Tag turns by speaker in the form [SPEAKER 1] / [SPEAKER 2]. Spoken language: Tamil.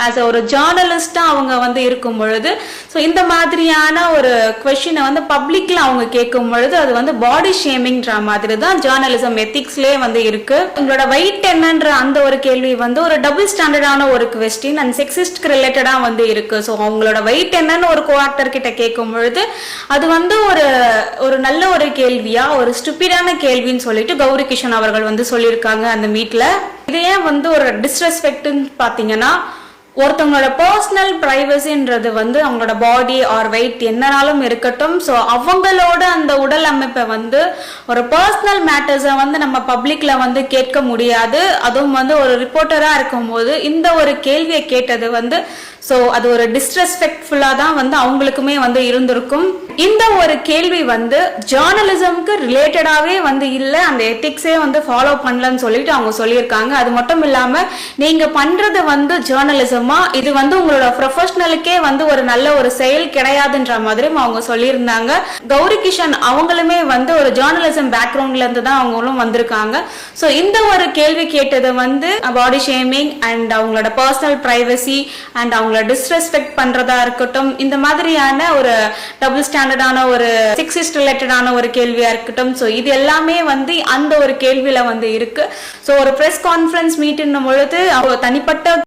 [SPEAKER 1] ஆஸ் ஒரு ஜேர்னலிஸ்டா அவங்க வந்து இருக்கும் பொழுது ஸோ இந்த மாதிரியான ஒரு கொஸ்டினை வந்து பப்ளிக்ல அவங்க கேட்கும் பொழுது அது வந்து பாடி ஷேமிங்ன்ற மாதிரி தான் ஜேர்னலிசம் எத்திக்ஸ்லேயே வந்து இருக்கு. உங்களோட வெயிட் என்னன்ற அந்த ஒரு கேள்வி வந்து ஒரு டபுள் ஸ்டாண்டர்டான ஒரு கொஸ்டின் அண்ட் செக்ஸிஸ்ட்க்கு ரிலேட்டடா வந்து இருக்கு. ஸோ அவங்களோட வெயிட் என்னன்னு ஒரு கோஆக்டர் கிட்ட கேட்கும் பொழுது அது வந்து ஒரு நல்ல ஒரு கேள்வியா ஒரு ஸ்டூபிடான கேள்வின்னு சொல்லிட்டு கௌரி கிஷன் அவர்கள் வந்து சொல்லியிருக்காங்க அந்த மீட்ல. இதையே வந்து ஒரு டிஸ்ரெஸ்பெக்ட்னு பாத்தீங்கன்னா ஒருத்தவங்களோட பர்சனல் பிரைவசின்றது வந்து அவங்களோட பாடி ஆர் வெயிட் என்னனாலும் இருக்கட்டும். ஸோ அவங்களோட அந்த உடல் அமைப்பை வந்து ஒரு பர்சனல் மேட்டர்ஸை வந்து நம்ம பப்ளிக்ல வந்து கேட்க முடியாது. அதுவும் வந்து ஒரு ரிப்போர்ட்டரா இருக்கும்போது இந்த ஒரு கேள்வியை கேட்டது வந்து ஸோ அது ஒரு டிஸ்ரெஸ்பெக்ட்ஃபுல்லா தான் வந்து அவங்களுக்குமே வந்து இருந்திருக்கும். இந்த ஒரு கேள்வி வந்து ஜேர்னலிசம்க்கு ரிலேட்டடாவே வந்து இல்லை, அந்த எத்திக்ஸே வந்து ஃபாலோ பண்ணலன்னு சொல்லிட்டு அவங்க சொல்லியிருக்காங்க. அது மட்டும் இல்லாம நீங்க பண்றது வந்து ஜேர்னலிசமா, இது வந்து உங்களோட ப்ரொஃபஷனலுக்கே வந்து ஒரு நல்ல ஒரு செயல் கிடையாதுன்ற மாதிரியும் அவங்க சொல்லியிருந்தாங்க. கௌரி கிஷன் அவங்களுமே வந்து ஒரு ஜேர்னலிசம் பேக்ரவுண்ட்ல இருந்து தான் அவங்களும் வந்திருக்காங்க. ஸோ இந்த ஒரு கேள்வி கேட்டது வந்து பாடி ஷேமிங் அண்ட் அவங்களோட பர்சனல் பிரைவசி அண்ட் அவங்கள டிஸ்ரெஸ்பெக்ட் பண்றதா இருக்கட்டும், இந்த மாதிரியான ஒரு டபுள் ஸ்டாண்டர்டான ஒரு செக்ஸிஸ்ட் ரிலேட்டடான ஒரு கேள்வியா இருக்கட்டும். ஸோ இது எல்லாமே வந்து அந்த ஒரு கேள்வியில வந்து இருக்கு. ஸோ ஒரு பிரஸ் கான்ஃபரன்ஸ் மீட்னும் பொழுது தனிப்பட்ட